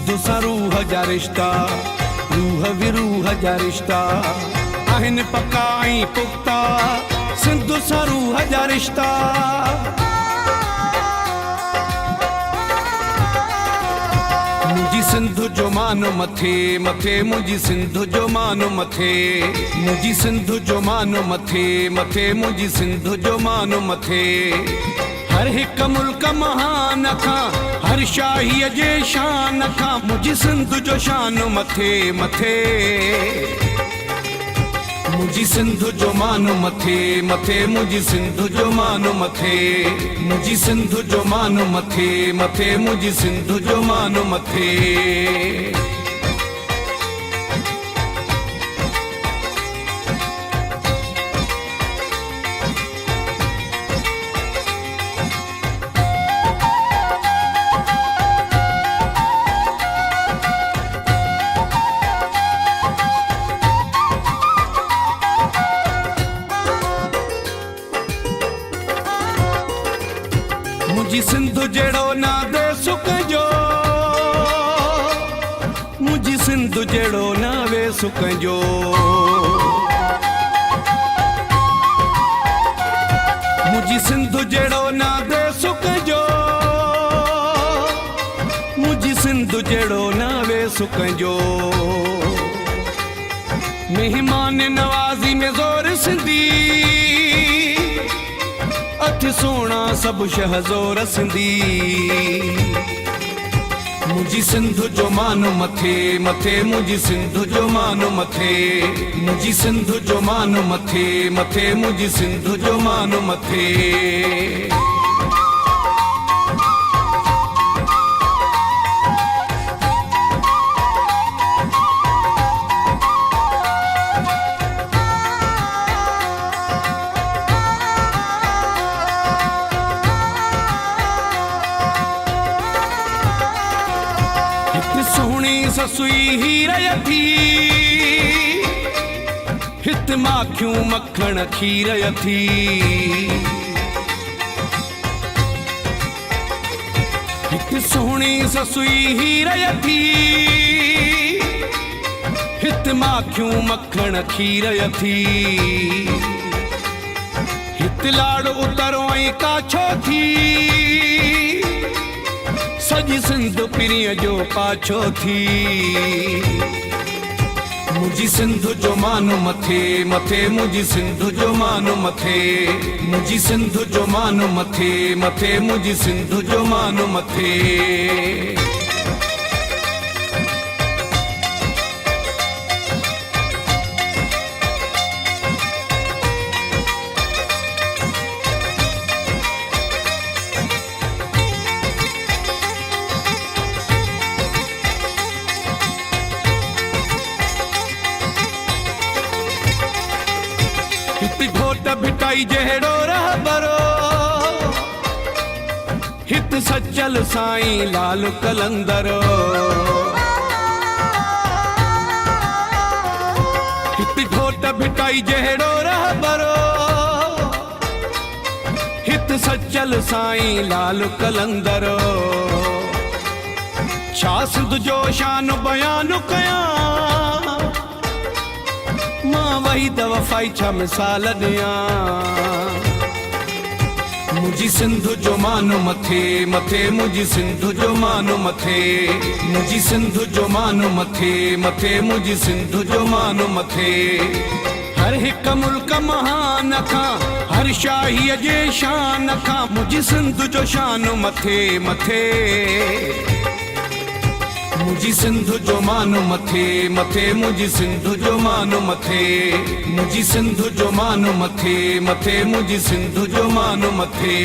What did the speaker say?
सिंधु सां रूह जा रिश्ता, रूह विरूह जा रिश्ता आहिनि पका ऐं पुख्ता, सिंधु सां रूह जा रिश्ता। मुंहिंजी सिंधु जो मानो मथे मथे, मुंहिंजी सिंधु जो मानो मथे, मुंहिंजी सिंधु जो मानो मथे मथे, मुंहिंजी सिंधु जो मानो मथे। हर हिकु मुल्क महान खां, हर शाहीअ जे शान खां, मुंहिंजी सिंधु जो शान मथे मथे। मुंहिंजी सिंधु जो मानो मथे मथे, मुंहिंजी सिंधु जो मानो मथे, मुंहिंजी सिंधु जो मानो मथे मथे, मुंहिंजी सिंधु जो मानो मथे। मुंहिंजी सिंधु जहिड़ो ना दे सुख जो, मुंहिंजी सिंधु जहिड़ो ना वे सुख जो। मुंहिंजी सिंधु जहिड़ो ना दे सुख जो, मुंहिंजी सिंधु जहिड़ो ना वे सुख जो। मेहमान नवाज़ी में ज़ोर सिंधी, अठ सोना सब शहज़ोर सिंधी। मुंहिंजी सिंधु जो मानो मथे मथे, मुंहिंजी सिंधु जो मानो मथे, मुंहिंजी सिंधु जो मानो मथे मथे, मुंहिंजी सिंधु जो मानो मथे। सोहणी ससुई हीर थी, हित माखियूं मखण खीर थी। हिक सोहणी ससुई हीर थी, हित माखियूं मखण खीर थी। हित लाड़ उतरो ऐं काछो थी, सॼी सिंधु पिरीअ जो पाछो थी। मुंहिंजी सिंधु जो मानो मथे मथे, मुंहिंजी सिंधु जो मानो मथे, मुंहिंजी सिंधु जो मानो मथे मथे, मुंहिंजी सिंधु जो मानो मथे। हित घोट भिटाई जहिड़ो रहबरो, हित सचल साईं लाल कलंदरो। हित घोट भिटाई जहिड़ो रहबरो, हित सचल साईं लाल कलंदरो। छा सिंध जो शान बयान कयां, मां वही दफ़ाई छा मिसाल ॾियां। मुंहिंजी सिंधु जो मानो मथे मथे, मुंहिंजी सिंधु जो मानो मथे, मुंहिंजी सिंधु जो मानो मथे मथे, मुंहिंजी सिंधु जो मानो मथे। हर हिकु मुल्क महान खां, हर शाहीअ जे शान खां, मुंहिंजी सिंधु जो शान मथे मथे। मुंहिंजी सिंधु जो मानो मथे मथे, मुंहिंजी सिंधु जो मानो मथे, मुंहिंजी सिंधु जो मानो मथे मथे, मुंहिंजी सिंधु जो मानो मथे।